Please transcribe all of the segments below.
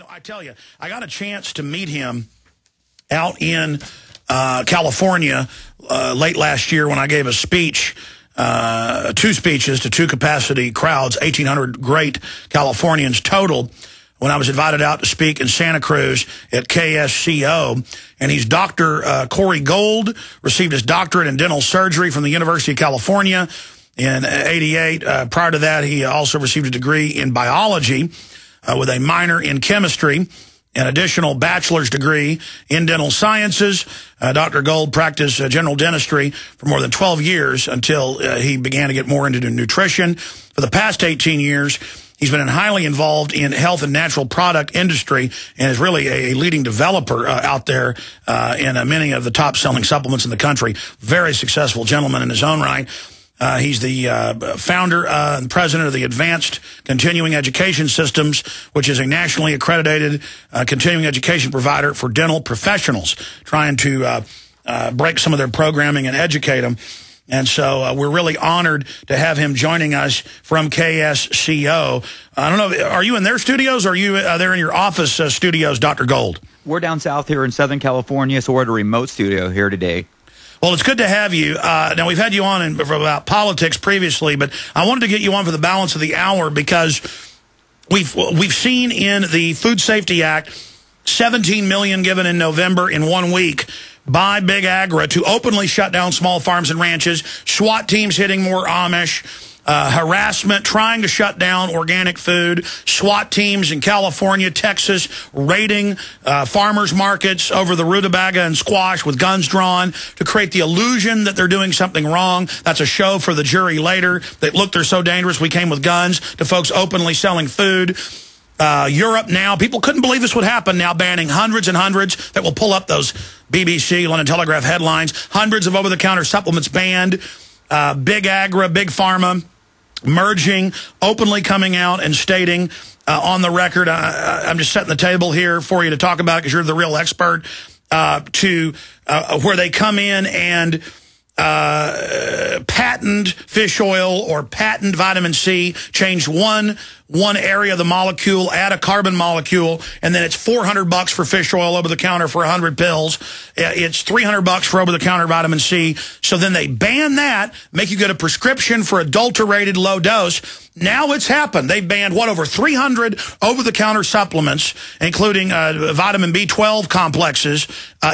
I tell you, I got a chance to meet him out in California late last year when I gave a speech, two speeches to two capacity crowds, 1,800 great Californians total, when I was invited out to speak in Santa Cruz at KSCO. And he's Dr. Corey Gold, received his doctorate in dental surgery from the University of California in '88. Prior to that, he also received a degree in biology with a minor in chemistry, an additional bachelor's degree in dental sciences. Dr. Gold practiced general dentistry for more than 12 years until he began to get more into nutrition. For the past 18 years, he's been highly involved in health and natural product industry and is really a leading developer out there in many of the top-selling supplements in the country. Very successful gentleman in his own right. He's the founder and president of the Advanced Continuing Education Systems, which is a nationally accredited continuing education provider for dental professionals, trying to break some of their programming and educate them. And so we're really honored to have him joining us from KSCO. I don't know, are you in their studios or are you there in your office studios, Dr. Gold? We're down south here in Southern California, so we're at a remote studio here today. Well, it's good to have you. Now, we've had you on for about politics previously, but I wanted to get you on for the balance of the hour because we've seen in the Food Safety Act $17 million given in November in 1 week by Big Agra to openly shut down small farms and ranches, SWAT teams hitting more Amish, harassment, trying to shut down organic food, SWAT teams in California, Texas, raiding farmers markets over the rutabaga and squash with guns drawn to create the illusion that they're doing something wrong. That's a show for the jury later. That, look, they're so dangerous, we came with guns, to folks openly selling food. Europe now, people couldn't believe this would happen, now banning hundreds and hundreds that will pull up those BBC, London Telegraph headlines, hundreds of over-the-counter supplements banned, Big Agra, Big Pharma, merging, openly coming out and stating on the record, I'm just setting the table here for you to talk about it because you're the real expert, where they come in and patent fish oil or patent vitamin C, change one area of the molecule, add a carbon molecule, and then it's $400 for fish oil over the counter for 100 pills. It's $300 for over the counter vitamin C. So then they ban that, make you get a prescription for adulterated low dose. Now it's happened. They've banned, over 300 over-the-counter supplements, including vitamin B12 complexes.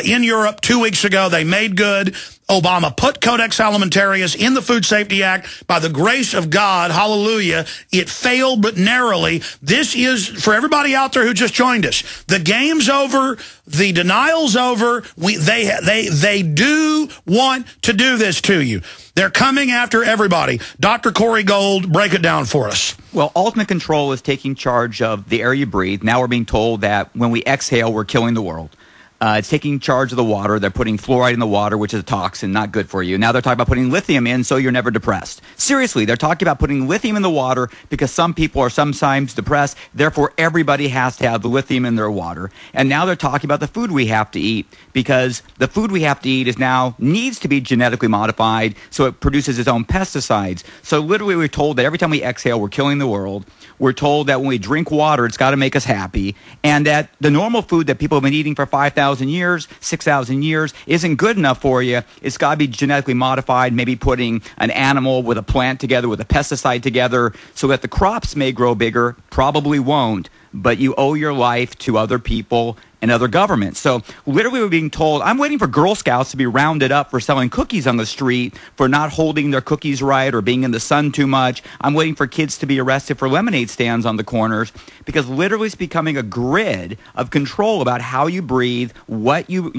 In Europe 2 weeks ago, they made good. Obama put Codex Alimentarius in the Food Safety Act. By the grace of God, hallelujah, it failed but narrowly. This is, for everybody out there who just joined us, the game's over, the denial's over. They do want to do this to you. They're coming after everybody. Dr. Corey Gold, break it down for us. Well, ultimate control is taking charge of the air you breathe. Now we're being told that when we exhale, we're killing the world. It's taking charge of the water. They're putting fluoride in the water, which is a toxin, not good for you. Now they're talking about putting lithium in so you're never depressed. Seriously, they're talking about putting lithium in the water because some people are sometimes depressed. Therefore, everybody has to have the lithium in their water. And now they're talking about the food we have to eat because the food we have to eat needs to be genetically modified so it produces its own pesticides. So literally we're told that every time we exhale, we're killing the world. We're told that when we drink water, it's got to make us happy, and that the normal food that people have been eating for 5,000 years, 6,000 years isn't good enough for you. It's got to be genetically modified, maybe putting an animal with a plant together, with a pesticide together, so that the crops may grow bigger. Probably won't, but you owe your life to other people and other governments. So literally we're being told, I'm waiting for Girl Scouts to be rounded up for selling cookies on the street, for not holding their cookies right or being in the sun too much. I'm waiting for kids to be arrested for lemonade stands on the corners, because literally it's becoming a grid of control about how you breathe, what you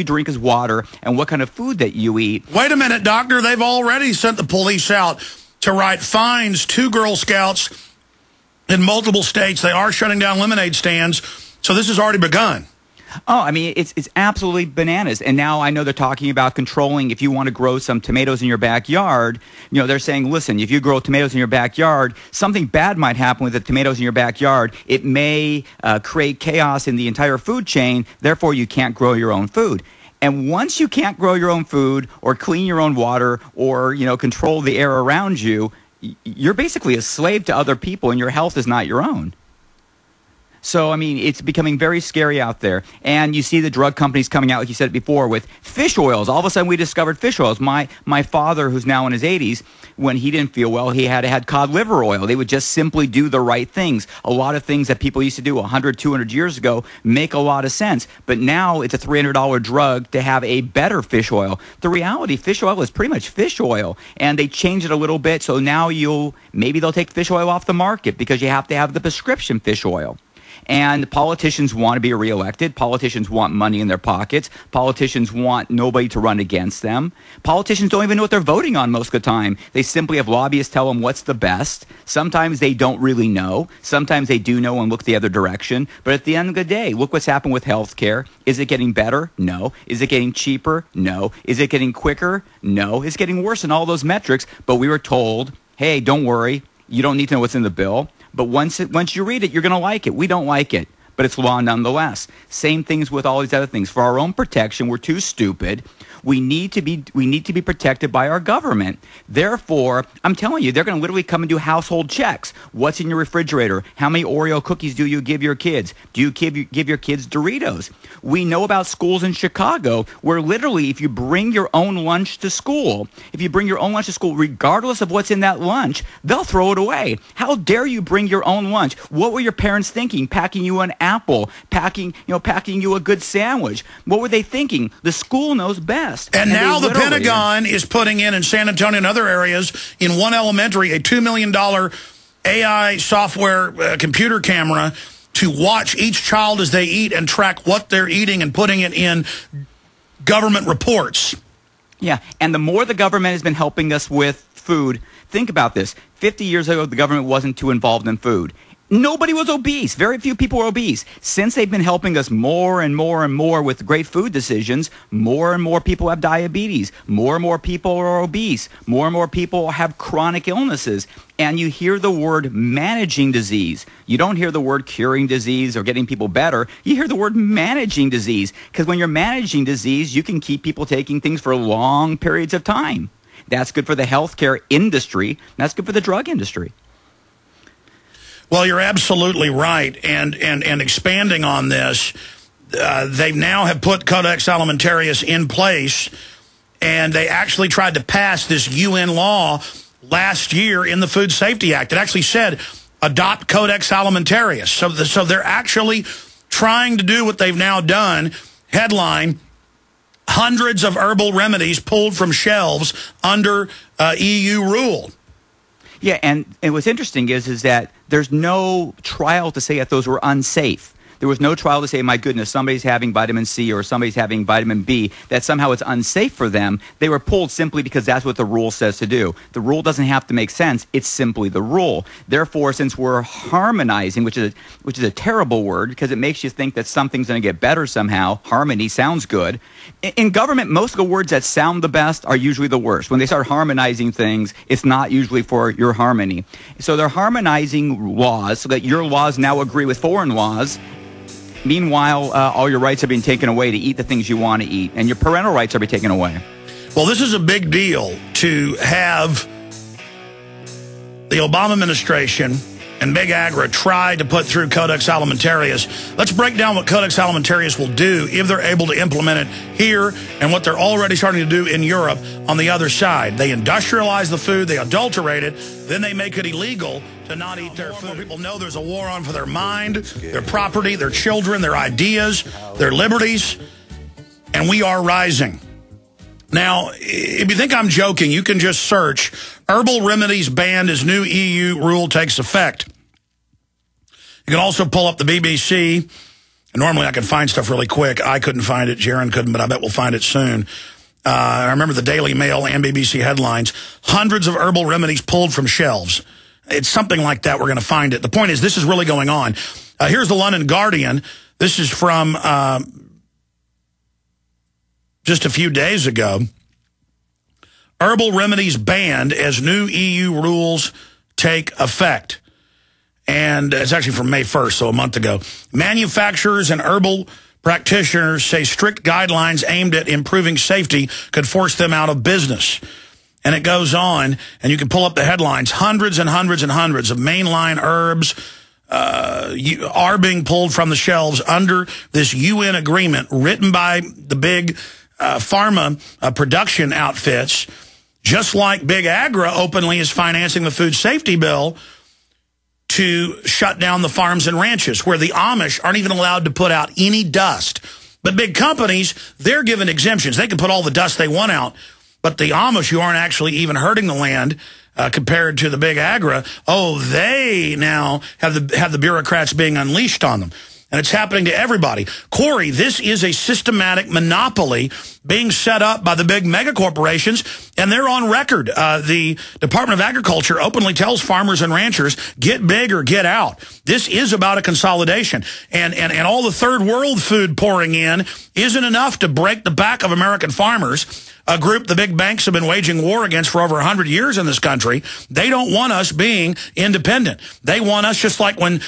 drink as water, and what kind of food that you eat. Wait a minute, doctor. They've already sent the police out to write fines to Girl Scouts in multiple states. They are shutting down lemonade stands. So this has already begun. Oh, I mean, it's absolutely bananas. And now I know they're talking about controlling if you want to grow some tomatoes in your backyard. They're saying, listen, if you grow tomatoes in your backyard, something bad might happen with the tomatoes in your backyard. It may create chaos in the entire food chain. Therefore, you can't grow your own food. And once you can't grow your own food or clean your own water or, control the air around you, you're basically a slave to other people and your health is not your own. So, I mean, it's becoming very scary out there. And you see the drug companies coming out, like you said it before, with fish oils. All of a sudden, we discovered fish oils. My father, who's now in his 80s, when he didn't feel well, he had cod liver oil. They would just simply do the right things. A lot of things that people used to do 100, 200 years ago make a lot of sense. But now it's a $300 drug to have a better fish oil. The reality, fish oil is pretty much fish oil. And they changed it a little bit, so now maybe they'll take fish oil off the market because you have to have the prescription fish oil. And politicians want to be reelected. Politicians want money in their pockets. Politicians want nobody to run against them. Politicians don't even know what they're voting on most of the time. They simply have lobbyists tell them what's the best. Sometimes they don't really know. Sometimes they do know and look the other direction. But at the end of the day, look what's happened with health care. Is it getting better? No. Is it getting cheaper? No. Is it getting quicker? No. It's getting worse in all those metrics. But we were told, hey, don't worry. You don't need to know what's in the bill. But once you read it, you're going to like it. We don't like it, but it's law nonetheless. Same things with all these other things. For our own protection, we're too stupid. We need to be protected by our government. Therefore, I'm telling you, they're going to literally come and do household checks. What's in your refrigerator? How many Oreo cookies do you give your kids? Do you give your kids Doritos? We know about schools in Chicago where literally if you bring your own lunch to school, regardless of what's in that lunch, they'll throw it away. How dare you bring your own lunch? What were your parents thinking? Packing you an apple, packing you a good sandwich. What were they thinking? The school knows best. And now the Pentagon is putting in San Antonio and other areas, in one elementary, a $2 million AI software computer camera to watch each child as they eat and track what they're eating and putting it in government reports. Yeah, and the more the government has been helping us with food, think about this. 50 years ago, the government wasn't too involved in food. Nobody was obese. Very few people were obese. Since they've been helping us more and more and more with great food decisions, more and more people have diabetes. More and more people are obese. More and more people have chronic illnesses. And you hear the word managing disease. You don't hear the word curing disease or getting people better. You hear the word managing disease. Because when you're managing disease, you can keep people taking things for long periods of time. That's good for the healthcare industry. That's good for the drug industry. Well, you're absolutely right, and expanding on this, they now have put Codex Alimentarius in place, and they actually tried to pass this UN law last year in the Food Safety Act. It actually said, adopt Codex Alimentarius. So they're actually trying to do what they've now done. Headline, hundreds of herbal remedies pulled from shelves under EU rule. Yeah, and what's interesting is that there's no trial to say that those were unsafe. There was no trial to say, my goodness, somebody's having vitamin C or somebody's having vitamin B, that somehow it's unsafe for them. They were pulled simply because that's what the rule says to do. The rule doesn't have to make sense. It's simply the rule. Therefore, since we're harmonizing, which is a terrible word because it makes you think that something's going to get better somehow. Harmony sounds good. In government, most of the words that sound the best are usually the worst. When they start harmonizing things, it's not usually for your harmony. So they're harmonizing laws so that your laws now agree with foreign laws. Meanwhile, all your rights are being taken away to eat the things you want to eat, and your parental rights are being taken away. Well, this is a big deal to have the Obama administration and Big Agra try to put through Codex Alimentarius. Let's break down what Codex Alimentarius will do if they're able to implement it here and what they're already starting to do in Europe on the other side. They industrialize the food, they adulterate it, then they make it illegal to not eat their food. People know there's a war on for their mind, their property, their children, their ideas, their liberties, and we are rising. Now, if you think I'm joking, you can just search herbal remedies banned as new EU rule takes effect. You can also pull up the BBC. Normally I can find stuff really quick. I couldn't find it. Jaron couldn't, but I bet we'll find it soon. I remember the Daily Mail and BBC headlines. Hundreds of herbal remedies pulled from shelves. It's something like that. We're going to find it. The point is, this is really going on. Here's the London Guardian. This is from just a few days ago. Herbal remedies banned as new EU rules take effect. And it's actually from May 1st, so a month ago. Manufacturers and herbal practitioners say strict guidelines aimed at improving safety could force them out of business. And it goes on, and you can pull up the headlines. Hundreds and hundreds and hundreds of mainline herbs, are being pulled from the shelves under this UN agreement written by the big pharma production outfits, just like Big Agra openly is financing the food safety bill to shut down the farms and ranches, where the Amish aren't even allowed to put out any dust. But big companies, they're given exemptions. They can put all the dust they want out. But the Amish, who aren't actually even hurting the land compared to the Big Agra, oh, they now have the bureaucrats being unleashed on them. And it's happening to everybody. Corey, this is a systematic monopoly being set up by the big mega corporations, and they're on record. The Department of Agriculture openly tells farmers and ranchers, get big or get out. This is about a consolidation. And all the third world food pouring in isn't enough to break the back of American farmers, a group the big banks have been waging war against for over 100 years in this country. They don't want us being independent. They want us, just like when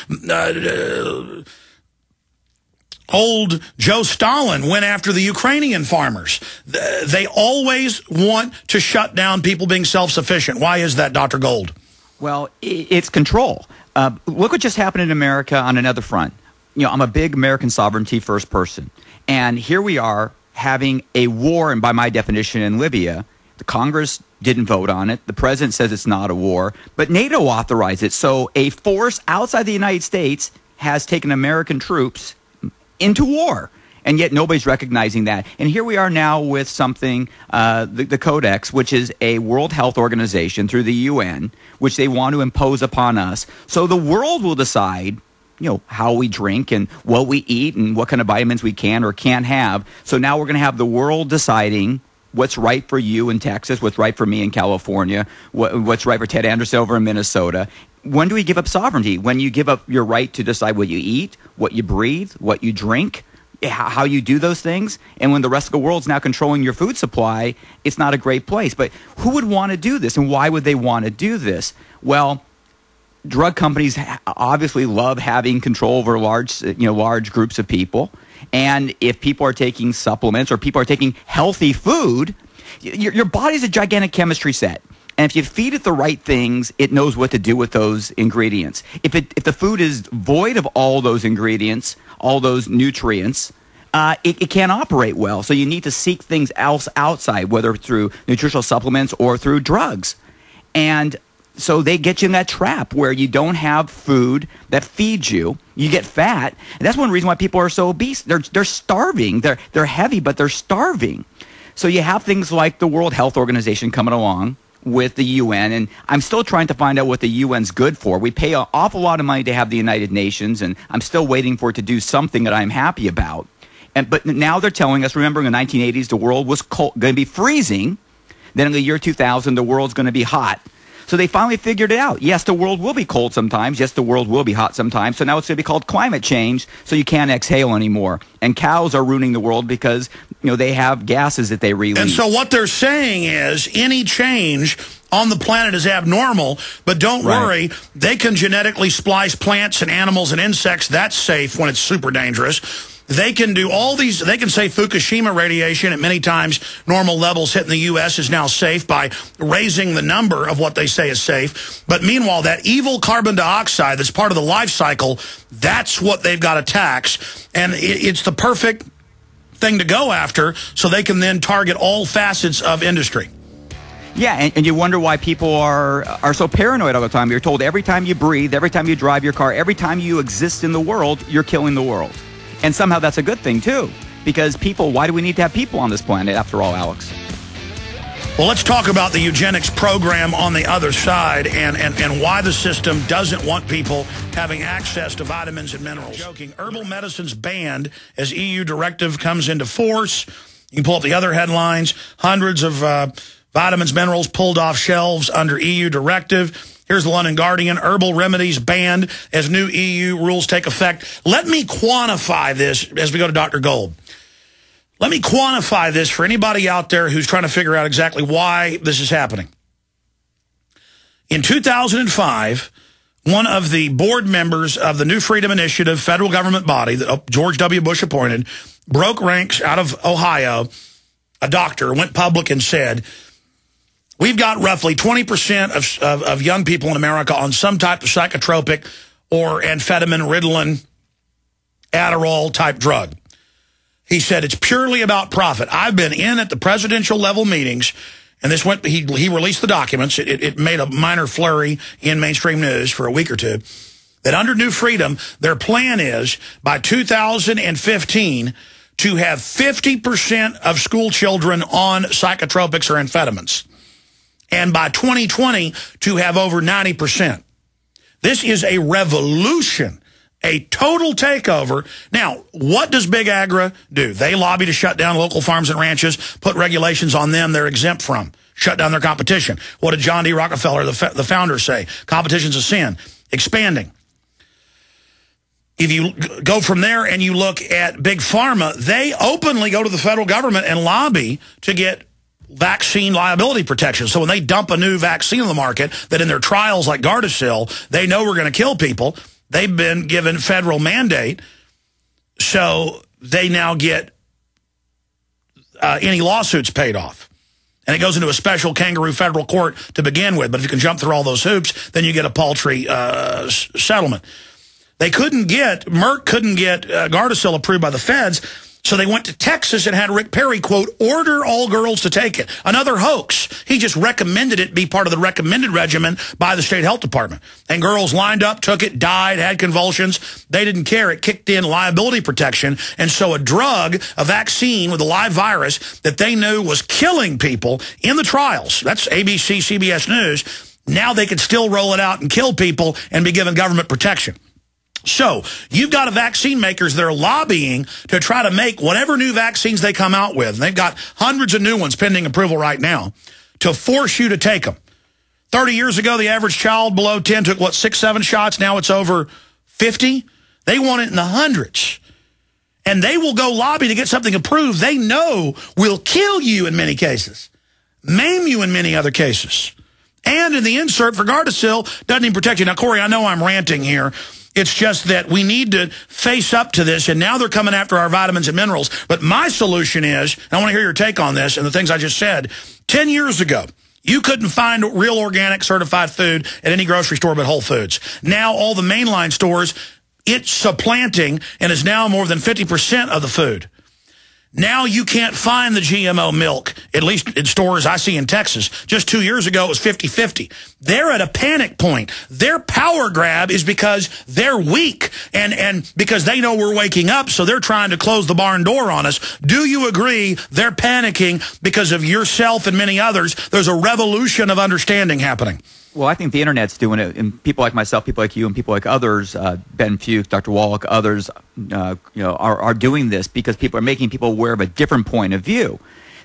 old Joe Stalin went after the Ukrainian farmers. They always want to shut down people being self-sufficient. Why is that, Dr. Gold? Well, it's control. Look what just happened in America on another front. You know, I'm a big American sovereignty first person. And here we are having a war, and by my definition, in Libya. The Congress didn't vote on it. The president says it's not a war. But NATO authorized it. So a force outside the United States has taken American troops into war, and yet nobody's recognizing that. And here we are now with something, the Codex, which is a World Health Organization through the UN, which they want to impose upon us. So the world will decide, you know, how we drink and what we eat and what kind of vitamins we can or can't have. So now we're going to have the world deciding what's right for you in Texas, what's right for me in California, what's right for Ted Anderson over in Minnesota. When do we give up sovereignty? When you give up your right to decide what you eat, what you breathe, what you drink, how you do those things. And when the rest of the world's now controlling your food supply, it's not a great place. But who would want to do this, and why would they want to do this? Well, drug companies obviously love having control over large groups of people. And if people are taking supplements or people are taking healthy food, your body's a gigantic chemistry set. And if you feed it the right things, it knows what to do with those ingredients. If the food is void of all those ingredients, all those nutrients, it can't operate well. So you need to seek things else outside, whether through nutritional supplements or through drugs. And so they get you in that trap where you don't have food that feeds you. You get fat. And that's one reason why people are so obese. They're starving. They're heavy, but they're starving. So you have things like the World Health Organization coming along with the UN, and I'm still trying to find out what the UN's good for. We pay an awful lot of money to have the United Nations, and I'm still waiting for it to do something that I'm happy about. But now they're telling us, remember in the 1980s, the world was going to be freezing. Then in the year 2000, the world's going to be hot. So they finally figured it out. Yes, the world will be cold sometimes. Yes, the world will be hot sometimes. So now it's going to be called climate change, so you can't exhale anymore. And cows are ruining the world because, you know, they have gases that they release. And so what they're saying is any change on the planet is abnormal, but don't worry, they can genetically splice plants and animals and insects. That's safe when it's super dangerous. They can do all these, they can say Fukushima radiation at many times normal levels hitting the U.S. is now safe by raising the number of what they say is safe. But meanwhile, that evil carbon dioxide that's part of the life cycle, that's what they've got to tax. And it's the perfect thing to go after so they can then target all facets of industry. Yeah, and you wonder why people are so paranoid all the time. You're told every time you breathe, every time you drive your car, every time you exist in the world, you're killing the world. And somehow that's a good thing, too, because people, why do we need to have people on this planet, after all, Alex? Well, let's talk about the eugenics program on the other side and why the system doesn't want people having access to vitamins and minerals. Joking. Herbal medicine's banned as EU directive comes into force. You can pull up the other headlines. Hundreds of vitamins, minerals pulled off shelves under EU directive. Here's the London Guardian. Herbal remedies banned as new EU rules take effect. Let me quantify this as we go to Dr. Gold. Let me quantify this for anybody out there who's trying to figure out exactly why this is happening. In 2005, one of the board members of the New Freedom Initiative federal government body that George W. Bush appointed broke ranks out of Ohio. A doctor went public and said, we've got roughly 20% of young people in America on some type of psychotropic or amphetamine, Ritalin, Adderall type drug. He said it's purely about profit. I've been in at the presidential level meetings, and this went. He released the documents. It made a minor flurry in mainstream news for a week or two. That under New Freedom, their plan is by 2015 to have 50% of school children on psychotropics or amphetamines, and by 2020 to have over 90%. This is a revolution, a total takeover. Now, what does Big Agra do? They lobby to shut down local farms and ranches, put regulations on them they're exempt from, shut down their competition. What did John D. Rockefeller, the founder, say? Competition's a sin. Expanding. If you go from there and you look at Big Pharma, they openly go to the federal government and lobby to get vaccine liability protection. So when they dump a new vaccine on the market that in their trials like Gardasil, they know we're going to kill people, they've been given federal mandate, so they now get any lawsuits paid off. And it goes into a special kangaroo federal court to begin with. But if you can jump through all those hoops, then you get a paltry settlement. They couldn't get, Merck couldn't get Gardasil approved by the feds, so they went to Texas and had Rick Perry, quote, order all girls to take it. Another hoax. He just recommended it be part of the recommended regimen by the state health department. And girls lined up, took it, died, had convulsions. They didn't care. It kicked in liability protection. And so a drug, a vaccine with a live virus that they knew was killing people in the trials, that's ABC, CBS News, now they could still roll it out and kill people and be given government protection. So you've got vaccine makers that are lobbying to try to make whatever new vaccines they come out with. And they've got hundreds of new ones pending approval right now to force you to take them. 30 years ago, the average child below 10 took, what, 6, 7 shots? Now it's over 50. They want it in the hundreds. And they will go lobby to get something approved they know will kill you in many cases, maim you in many other cases. And in the insert for Gardasil, doesn't even protect you. Now, Corey, I know I'm ranting here. It's just that we need to face up to this, and now they're coming after our vitamins and minerals. But my solution is, and I want to hear your take on this and the things I just said, 10 years ago, you couldn't find real organic certified food at any grocery store but Whole Foods. Now all the mainline stores, it's supplanting and is now more than 50% of the food. Now you can't find the GMO milk, at least in stores I see in Texas. Just 2 years ago, it was 50-50. They're at a panic point. Their power grab is because they're weak and because they know we're waking up, so they're trying to close the barn door on us. Do you agree they're panicking because of yourself and many others? There's a revolution of understanding happening. Well, I think the Internet's doing it, and people like myself, people like you, and people like others, Ben Fuke, Dr. Wallach, others, are doing this because people are making people aware of a different point of view.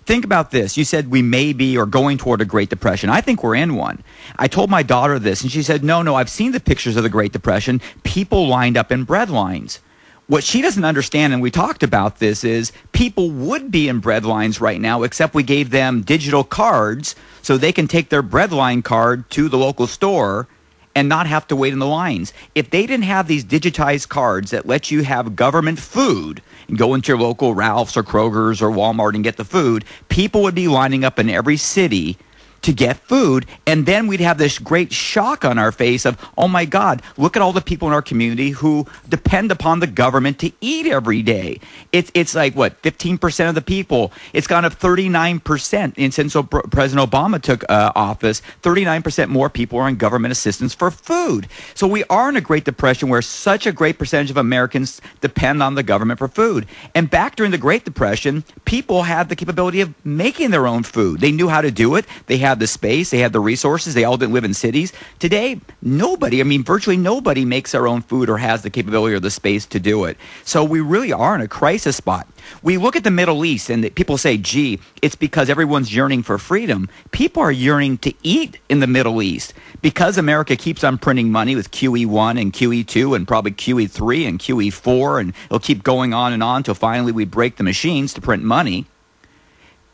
Think about this. You said we may be or going toward a Great Depression. I think we're in one. I told my daughter this, and she said, no, I've seen the pictures of the Great Depression. People lined up in bread lines. What she doesn't understand, and we talked about this, is people would be in bread lines right now, except we gave them digital cards so they can take their breadline card to the local store and not have to wait in the lines. If they didn't have these digitized cards that let you have government food and go into your local Ralph's or Kroger's or Walmart and get the food, people would be lining up in every city to get food, and then we'd have this great shock on our face of, oh my God, look at all the people in our community who depend upon the government to eat every day. It's like, what, 15% of the people. It's gone up 39%. And since President Obama took office, 39% more people are on government assistance for food. So we are in a Great Depression where such a great percentage of Americans depend on the government for food. And back during the Great Depression, people had the capability of making their own food. They knew how to do it. They had the space, they had the resources, they all didn't live in cities. Today, virtually nobody makes their own food or has the capability or the space to do it. So we really are in a crisis spot. We look at the Middle East and people say, gee, it's because everyone's yearning for freedom. People are yearning to eat in the Middle East. Because America keeps on printing money with QE1 and QE2 and probably QE3 and QE4, and it'll keep going on until finally we break the machines to print money.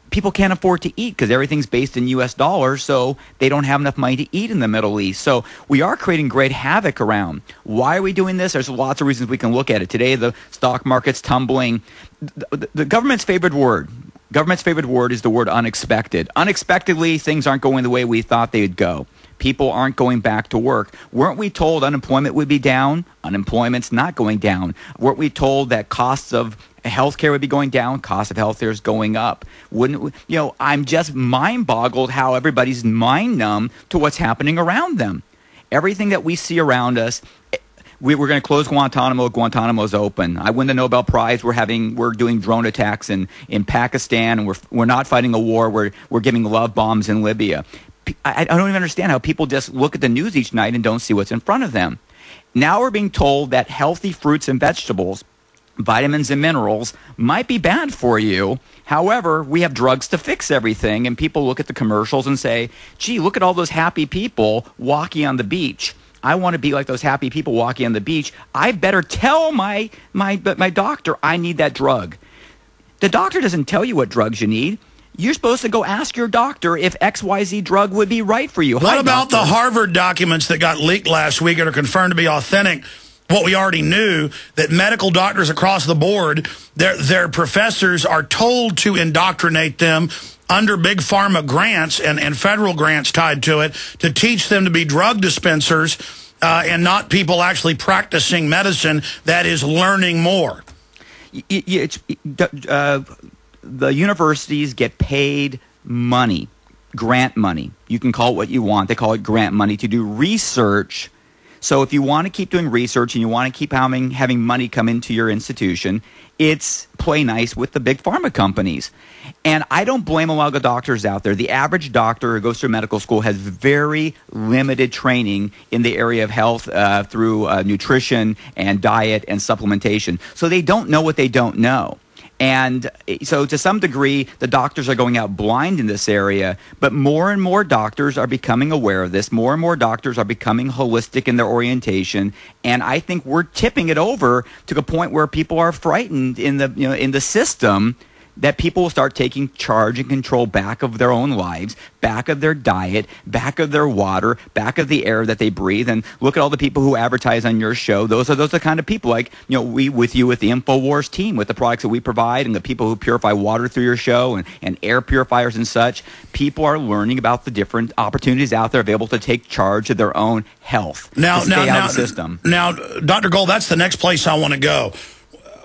People can't afford to eat because everything's based in U.S. dollars, so they don't have enough money to eat in the Middle East. So we are creating great havoc around. Why are we doing this? There's lots of reasons we can look at it. Today, the stock market's tumbling. The government's favorite word is the word unexpected. Unexpectedly, things aren't going the way we thought they would go. People aren't going back to work. Weren't we told unemployment would be down? Unemployment's not going down. Weren't we told that costs of healthcare would be going down? Cost of healthcare is going up. Wouldn't we, I'm just mind-boggled how everybody's mind-numb to what's happening around them. Everything that we see around us, we're going to close Guantanamo. Guantanamo's open. I win the Nobel Prize. We're doing drone attacks in Pakistan, and we're not fighting a war. We're giving love bombs in Libya. I don't even understand how people just look at the news each night and don't see what's in front of them. Now we're being told that healthy fruits and vegetables, vitamins and minerals might be bad for you. However, we have drugs to fix everything, and people look at the commercials and say, gee, look at all those happy people walking on the beach. I want to be like those happy people walking on the beach. I better tell my doctor I need that drug. The doctor doesn't tell you what drugs you need. You're supposed to go ask your doctor if XYZ drug would be right for you. What about the Harvard documents that got leaked last week and are confirmed to be authentic? What we already knew, that medical doctors across the board, their professors are told to indoctrinate them under big pharma grants and federal grants tied to it to teach them to be drug dispensers and not people actually practicing medicine, that is learning more. The universities get paid money, grant money. You can call it what you want. They call it grant money to do research. So if you want to keep doing research and you want to keep having money come into your institution, it's play nice with the big pharma companies. And I don't blame a lot of the doctors out there. The average doctor who goes through medical school has very limited training in the area of health through nutrition and diet and supplementation. So they don't know what they don't know. And so to some degree, the doctors are going out blind in this area, but more and more doctors are becoming aware of this. More and more doctors are becoming holistic in their orientation. And I think we're tipping it over to the point where people are frightened in the system, that people will start taking charge and control back of their own lives, back of their diet, back of their water, back of the air that they breathe. And look at all the people who advertise on your show. Those are the kind of people like, we with the InfoWars team, with the products that we provide, and the people who purify water through your show and air purifiers and such. People are learning about the different opportunities out there available to take charge of their own health. Now, Dr. Gold, that's the next place I want to go.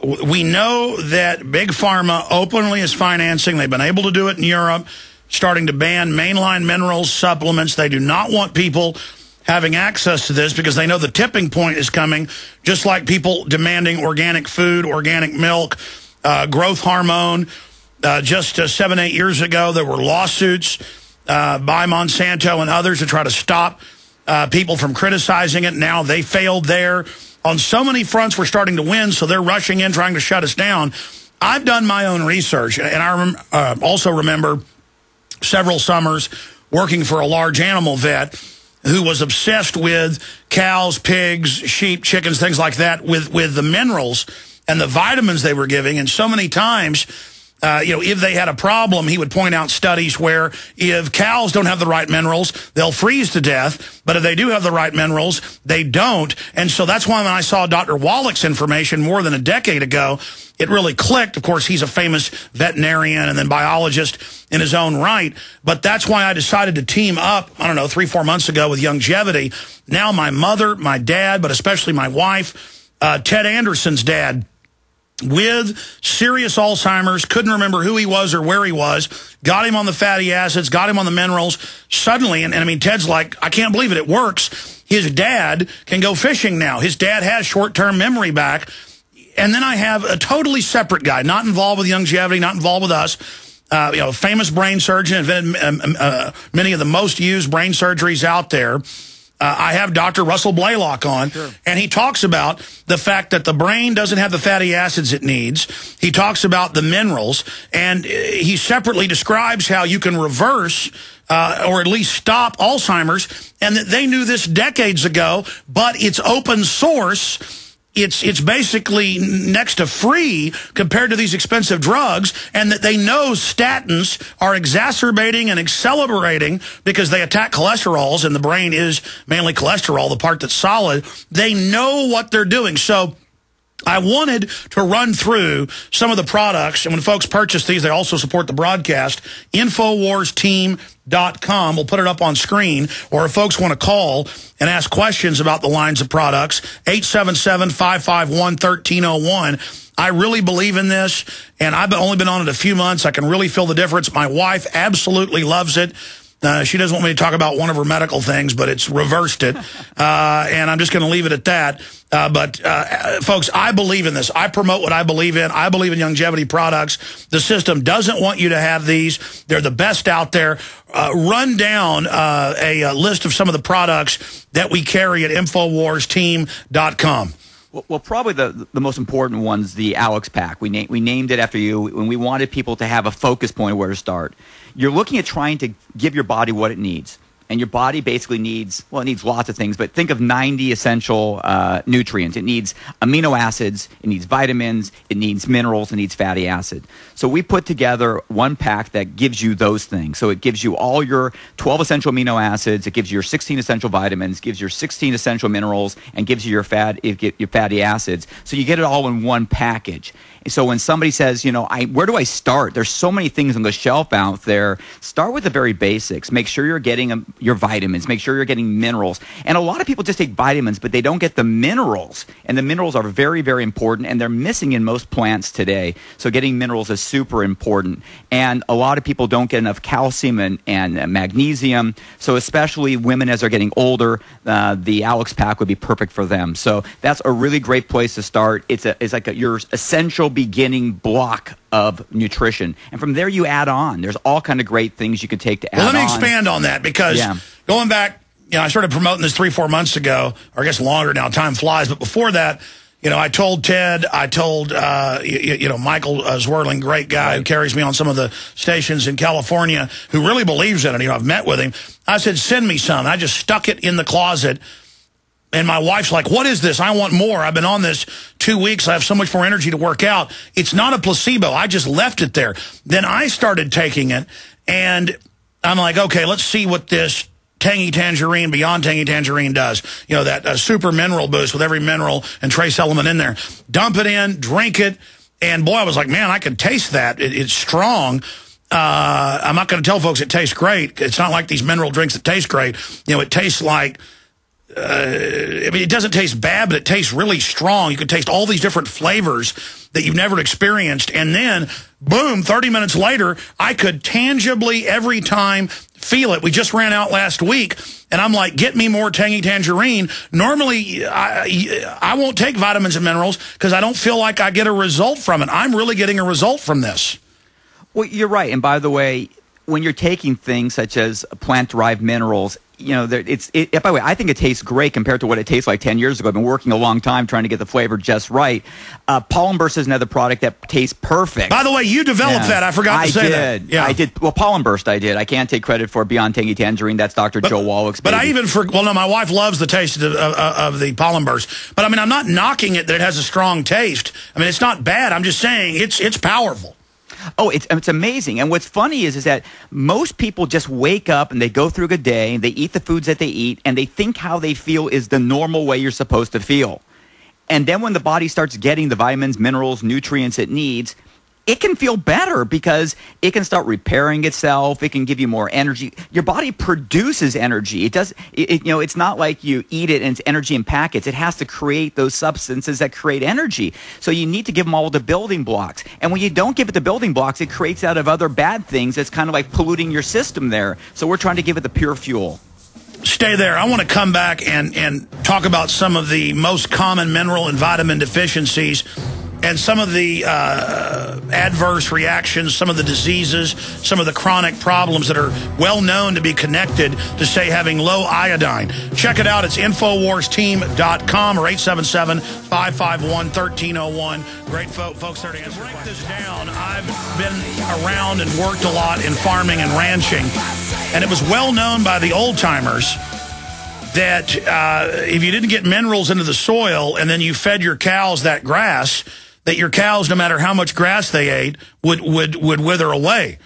We know that Big Pharma openly is financing. They've been able to do it in Europe, starting to ban mainline minerals, supplements. They do not want people having access to this because they know the tipping point is coming, just like people demanding organic food, organic milk, growth hormone. Just 7-8 years ago, there were lawsuits by Monsanto and others to try to stop people from criticizing it. Now they failed there. On so many fronts, we're starting to win, so they're rushing in, trying to shut us down. I've done my own research, and I also remember several summers working for a large animal vet who was obsessed with cows, pigs, sheep, chickens, things like that, with the minerals and the vitamins they were giving. And so many times, if they had a problem, he would point out studies where if cows don't have the right minerals, they'll freeze to death. But if they do have the right minerals, they don't. And so that's why when I saw Dr. Wallach's information more than a decade ago, it really clicked. Of course, he's a famous veterinarian and then biologist in his own right. But that's why I decided to team up, 3-4 months ago with Longevity. Now my mother, my dad, but especially my wife, Ted Anderson's dad, with serious Alzheimer's, couldn't remember who he was or where he was, got him on the fatty acids, got him on the minerals, suddenly, and I mean, Ted's like, I can't believe it works. His dad can go fishing now. His dad has short-term memory back. And then I have a totally separate guy, not involved with Longevity, not involved with us, famous brain surgeon, invented many of the most used brain surgeries out there. I have Dr. Russell Blaylock on, sure, and he talks about the fact that the brain doesn't have the fatty acids it needs. He talks about the minerals, and he separately describes how you can reverse or at least stop Alzheimer's, and that they knew this decades ago, but it's open source. It's basically next to free compared to these expensive drugs, and that they know statins are exacerbating and accelerating because they attack cholesterols, and the brain is mainly cholesterol, the part that's solid. They know what they're doing. So I wanted to run through some of the products, and when folks purchase these, they also support the broadcast. InfoWarsTeam.com. We'll put it up on screen, or if folks want to call and ask questions about the lines of products, 877-551-1301. I really believe in this, and I've only been on it a few months. I can really feel the difference. My wife absolutely loves it. She doesn't want me to talk about one of her medical things, but it's reversed it. And I'm just going to leave it at that. But folks, I believe in this. I promote what I believe in. I believe in longevity products. The system doesn't want you to have these. They're the best out there. Run down a list of some of the products that we carry at InfoWarsTeam.com. Well, probably the most important one's the Alex Pack. We named it after you when we wanted people to have a focus point of where to start. You're looking at trying to give your body what it needs. And your body basically needs, well, it needs lots of things, but think of 90 essential nutrients. It needs amino acids, it needs vitamins, it needs minerals, it needs fatty acid. So we put together one pack that gives you those things. So it gives you all your 12 essential amino acids, it gives you your 16 essential vitamins, gives your 16 essential minerals, and gives you your fatty acids. So you get it all in one package. So when somebody says, you know, where do I start? There's so many things on the shelf out there. Start with the very basics. Make sure you're getting your vitamins. Make sure you're getting minerals. And a lot of people just take vitamins, but they don't get the minerals. And the minerals are very, very important, and they're missing in most plants today. So getting minerals is super important. And a lot of people don't get enough calcium and magnesium. So especially women as they're getting older, the Alex Pack would be perfect for them. So that's a really great place to start. It's like your essential beginning block of nutrition, and from there you add on. There's all kind of great things you can take to add on. Well, let me expand on that, because going back, you know, I started promoting this 3-4 months ago, or I guess longer now. Time flies. But before that, you know, I told Ted, I told you know, Michael Zwerling, great guy who carries me on some of the stations in California, who really believes in it. You know, I've met with him. I said, send me some. I just stuck it in the closet. And my wife's like, what is this? I want more. I've been on this 2 weeks. I have so much more energy to work out. It's not a placebo. I just left it there. Then I started taking it, and I'm like, okay, let's see what this Tangy Tangerine, Beyond Tangy Tangerine does. You know, that super mineral boost with every mineral and trace element in there. Dump it in, drink it, and boy, I was like, man, I could taste that. It's strong. I'm not going to tell folks it tastes great. It's not like these mineral drinks that taste great. You know, it tastes like... I mean, it doesn't taste bad, but it tastes really strong. You can taste all these different flavors that you've never experienced. And then, boom, 30 minutes later, I could tangibly every time feel it. We just ran out last week, and I'm like, get me more Tangy Tangerine. Normally, I won't take vitamins and minerals because I don't feel like I get a result from it. I'm really getting a result from this. Well, you're right. And by the way, when you're taking things such as plant-derived minerals, you know, by the way, I think it tastes great compared to what it tastes like 10 years ago. I've been working a long time trying to get the flavor just right. Pollen Burst is another product that tastes perfect. By the way, you developed that. I forgot to say that. Yeah. I did. Well, Pollen Burst I did. I can't take credit for Beyond Tangy Tangerine. That's Dr. Joe Wallach's baby. But I even, well, no, my wife loves the taste of the Pollen Burst. But, I mean, I'm not knocking it that it has a strong taste. I mean, it's not bad. I'm just saying it's powerful. Oh, it's amazing. And what's funny is that most people just wake up and they go through a day and they eat the foods that they eat and they think how they feel is the normal way you're supposed to feel. And then when the body starts getting the vitamins, minerals, nutrients it needs, it can feel better because it can start repairing itself. It can give you more energy. Your body produces energy. It does. You know, it's not like you eat it and it's energy in packets. It has to create those substances that create energy. So you need to give them all the building blocks. And when you don't give it the building blocks, it creates out of other bad things. That's kind of like polluting your system there. So we're trying to give it the pure fuel. Stay there. I want to come back and talk about some of the most common mineral and vitamin deficiencies and some of the adverse reactions, some of the diseases, some of the chronic problems that are well known to be connected to, say, having low iodine. Check it out. It's InfoWarsTeam.com or 877-551-1301. Great folks there to answer. Break this down. I've been around and worked a lot in farming and ranching, and it was well known by the old-timers that if you didn't get minerals into the soil and then you fed your cows that grass, that your cows, no matter how much grass they ate, would wither away.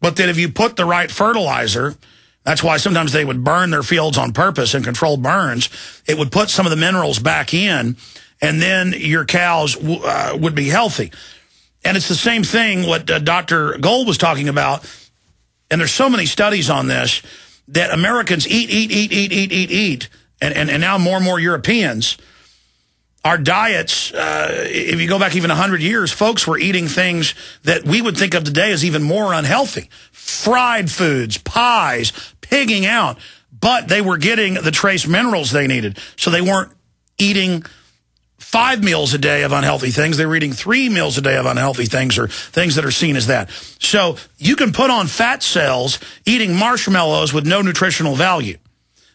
But that if you put the right fertilizer, That's why sometimes they would burn their fields on purpose and controlled burns. It would put some of the minerals back in, and then your cows would be healthy. And it's the same thing what Dr. Gold was talking about, and there's so many studies on this, that Americans eat, and now more and more Europeans. Our diets, if you go back even 100 years, folks were eating things that we would think of today as even more unhealthy. Fried foods, pies, pigging out. But they were getting the trace minerals they needed. So they weren't eating 5 meals a day of unhealthy things. They were eating 3 meals a day of unhealthy things, or things that are seen as that. So you can put on fat cells eating marshmallows with no nutritional value.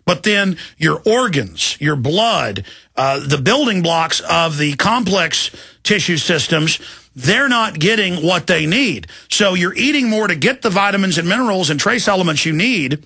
But then your organs, your blood, the building blocks of the complex tissue systems, they're not getting what they need. So you're eating more to get the vitamins and minerals and trace elements you need.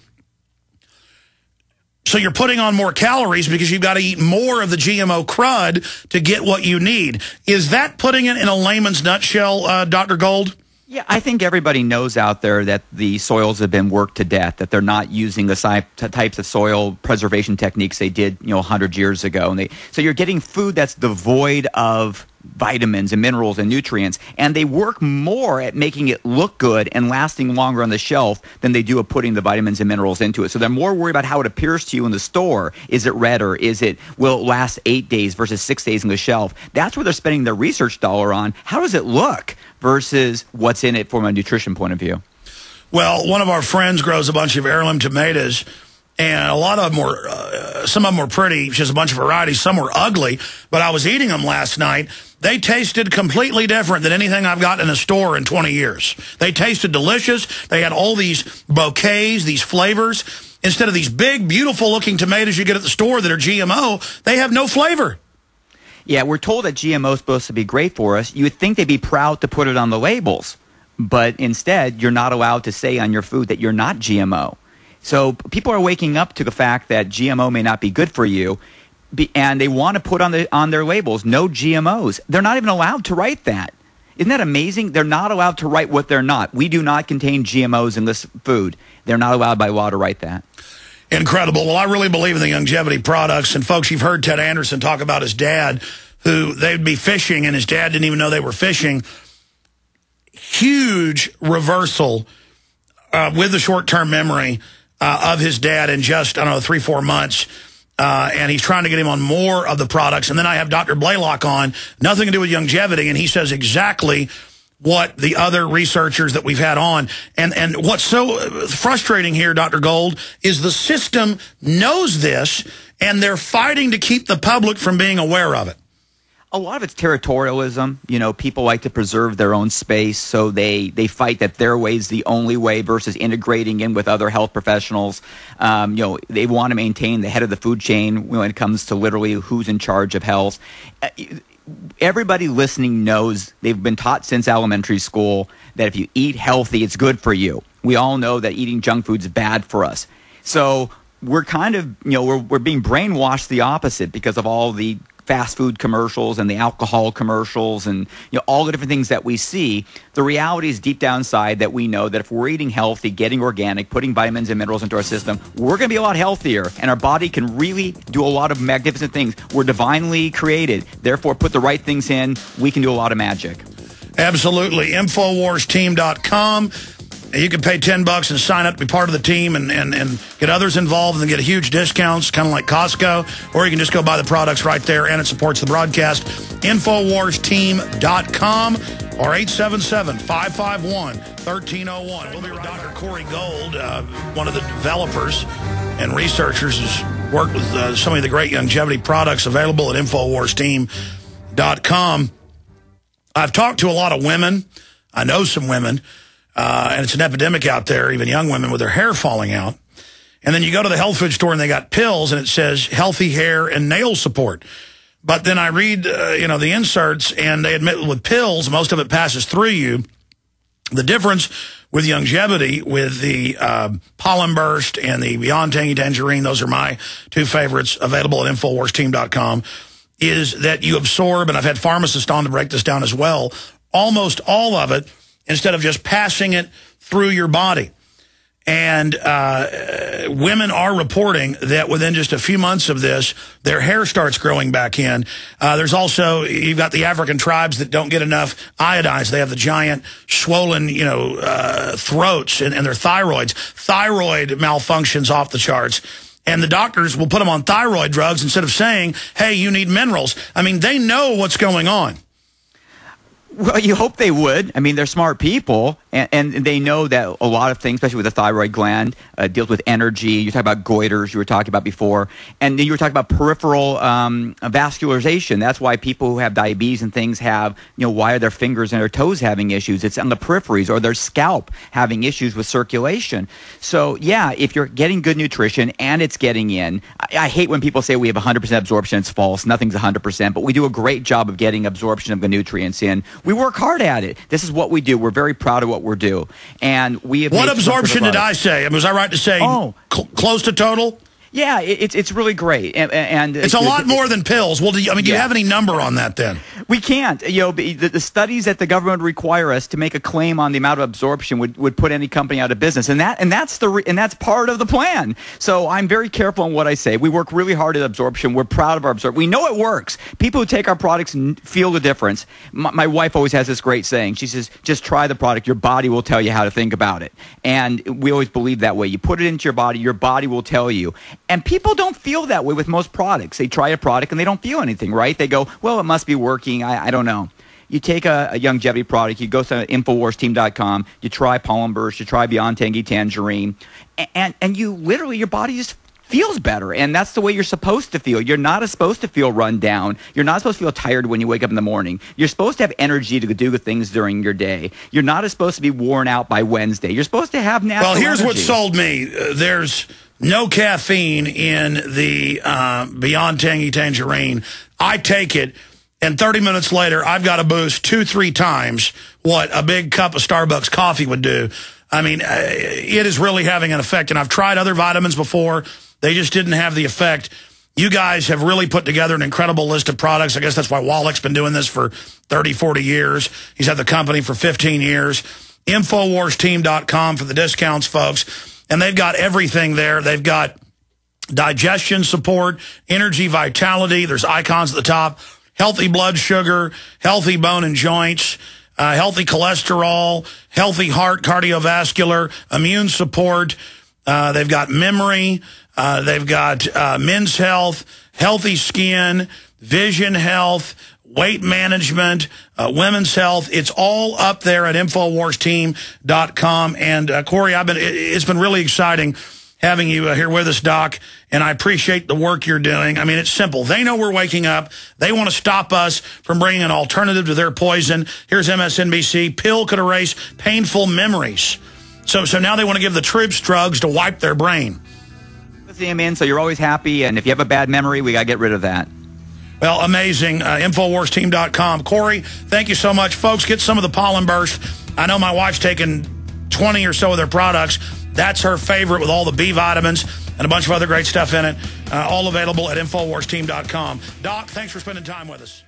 So you're putting on more calories because you've got to eat more of the GMO crud to get what you need. Is that putting it in a layman's nutshell, Dr. Gold? Yeah, I think everybody knows out there that the soils have been worked to death, that they're not using the types of soil preservation techniques they did, 100 years ago. And so you're getting food that's devoid of vitamins and minerals and nutrients, and they work more at making it look good and lasting longer on the shelf than they do at putting the vitamins and minerals into it. So they're more worried about how it appears to you in the store. Is it redder? Will it last 8 days versus 6 days on the shelf? That's where they're spending their research dollar on. How does it look versus what's in it from a nutrition point of view? Well, one of our friends grows a bunch of heirloom tomatoes, and a lot of them were, some of them were pretty, just a bunch of varieties. Some were ugly, but I was eating them last night. They tasted completely different than anything I've got in a store in 20 years. They tasted delicious. They had all these bouquets, these flavors. Instead of these big, beautiful-looking tomatoes you get at the store that are GMO, they have no flavor. Yeah, we're told that GMO is supposed to be great for us. You would think they'd be proud to put it on the labels, but instead, you're not allowed to say on your food that you're not GMO. So people are waking up to the fact that GMO may not be good for you, and they want to put on their labels, no GMOs. They're not even allowed to write that. Isn't that amazing? They're not allowed to write what they're not. We do not contain GMOs in this food. They're not allowed by law to write that. Incredible. Well, I really believe in the longevity products. And folks, you've heard Ted Anderson talk about his dad, who they'd be fishing, and his dad didn't even know they were fishing. Huge reversal with the short-term memory of his dad in just, 3-4 months. And he's trying to get him on more of the products. And then I have Dr. Blaylock on, nothing to do with longevity, and he says exactly what the other researchers that we've had on. And what's so frustrating here, Dr. Gold, is the system knows this, and they're fighting to keep the public from being aware of it. A lot of it's territorialism. People like to preserve their own space, so they fight that their way is the only way versus integrating in with other health professionals. They want to maintain the head of the food chain when it comes to literally who's in charge of health. Everybody listening knows, they've been taught since elementary school that if you eat healthy, it's good for you. We all know that eating junk food is bad for us. So we're kind of, we're being brainwashed the opposite because of all the fast food commercials and the alcohol commercials and all the different things that we see. The reality is deep down inside that we know that if we're eating healthy, getting organic, putting vitamins and minerals into our system, we're going to be a lot healthier, and our body can really do a lot of magnificent things. We're divinely created. Therefore, put the right things in, we can do a lot of magic. Absolutely. InfoWarsTeam.com. You can pay $10 and sign up to be part of the team and get others involved and get huge discounts, kind of like Costco. Or you can just go buy the products right there, and it supports the broadcast. InfoWarsTeam.com or 877-551-1301. We'll be with Dr. Corey Gold, one of the developers and researchers, who's worked with so many of the great longevity products available at InfoWarsTeam.com. I've talked to a lot of women. I know some women. And it's an epidemic out there, even young women with their hair falling out. And then you go to the health food store and they got pills and it says healthy hair and nail support. But then I read, the inserts, and they admit with pills, most of it passes through you. The difference with longevity, with the Pollen Burst and the Beyond Tangy Tangerine, those are my two favorites, available at InfoWarsTeam.com, is that you absorb, and I've had pharmacists on to break this down as well, almost all of it, instead of just passing it through your body. And women are reporting that within just a few months of this, their hair starts growing back in. There's also, you've got the African tribes that don't get enough iodine. So they have the giant swollen, throats and their thyroids. Thyroid malfunctions off the charts. And the doctors will put them on thyroid drugs instead of saying, hey, you need minerals. I mean, they know what's going on. Well, you hope they would. I mean, they're smart people, and they know that a lot of things, especially with the thyroid gland, deals with energy. You talk about goiters, you were talking about before, and then you were talking about peripheral vascularization. That's why people who have diabetes and things have, why are their fingers and their toes having issues? It's on the peripheries or their scalp having issues with circulation. So, yeah, if you're getting good nutrition and it's getting in, I hate when people say we have 100% absorption. It's false. Nothing's 100%, but we do a great job of getting absorption of the nutrients in. We work hard at it. This is what we do. We're very proud of what we do. And we have. What absorption did I say? Was I right to say close to total? Yeah, it's really great, and it's a lot more than pills. Well, do you have any number on that then? We can't. The studies that the government would require us to make a claim on the amount of absorption would put any company out of business, and that's part of the plan. So I'm very careful on what I say. We work really hard at absorption. We're proud of our absorption. We know it works. People who take our products feel the difference. My wife always has this great saying. She says, "Just try the product. Your body will tell you how to think about it." And we always believe that way. You put it into your body will tell you. And people don't feel that way with most products. They try a product and they don't feel anything, right? They go, well, it must be working. I don't know. You take a longevity product, you go to InfoWarsTeam.com, you try Pollen Burst, you try Beyond Tangy Tangerine, and you literally, your body just feels better. And that's the way you're supposed to feel. You're not supposed to feel run down. You're not supposed to feel tired when you wake up in the morning. You're supposed to have energy to do the things during your day. You're not supposed to be worn out by Wednesday. You're supposed to have natural Well, here's energy. what sold me. There's no caffeine in the Beyond Tangy Tangerine. I take it, and 30 minutes later, I've got a boost 2-3 times what a big cup of Starbucks coffee would do. I mean, it is really having an effect, and I've tried other vitamins before. They just didn't have the effect. You guys have really put together an incredible list of products. I guess that's why Wallach's been doing this for 30, 40 years. He's had the company for 15 years. InfoWarsTeam.com for the discounts, folks. And they've got everything there. They've got digestion support, energy, vitality. There's icons at the top. Healthy blood sugar, healthy bone and joints, healthy cholesterol, healthy heart, cardiovascular, immune support. They've got memory. They've got men's health, healthy skin, vision health, weight management, women's health. It's all up there at InfoWarsTeam.com. And Corey, it's been really exciting having you here with us, Doc, and I appreciate the work you're doing. I mean, it's simple. They know we're waking up. They want to stop us from bringing an alternative to their poison. Here's MSNBC. Pill could erase painful memories. So now they want to give the troops drugs to wipe their brain. See him in, so you're always happy, and if you have a bad memory, we got to get rid of that. Well, amazing. InfoWarsTeam.com. Corey, thank you so much. Folks, get some of the Pollen Burst. I know my wife's taken 20 or so of their products. That's her favorite with all the B vitamins and a bunch of other great stuff in it. All available at InfoWarsTeam.com. Doc, thanks for spending time with us.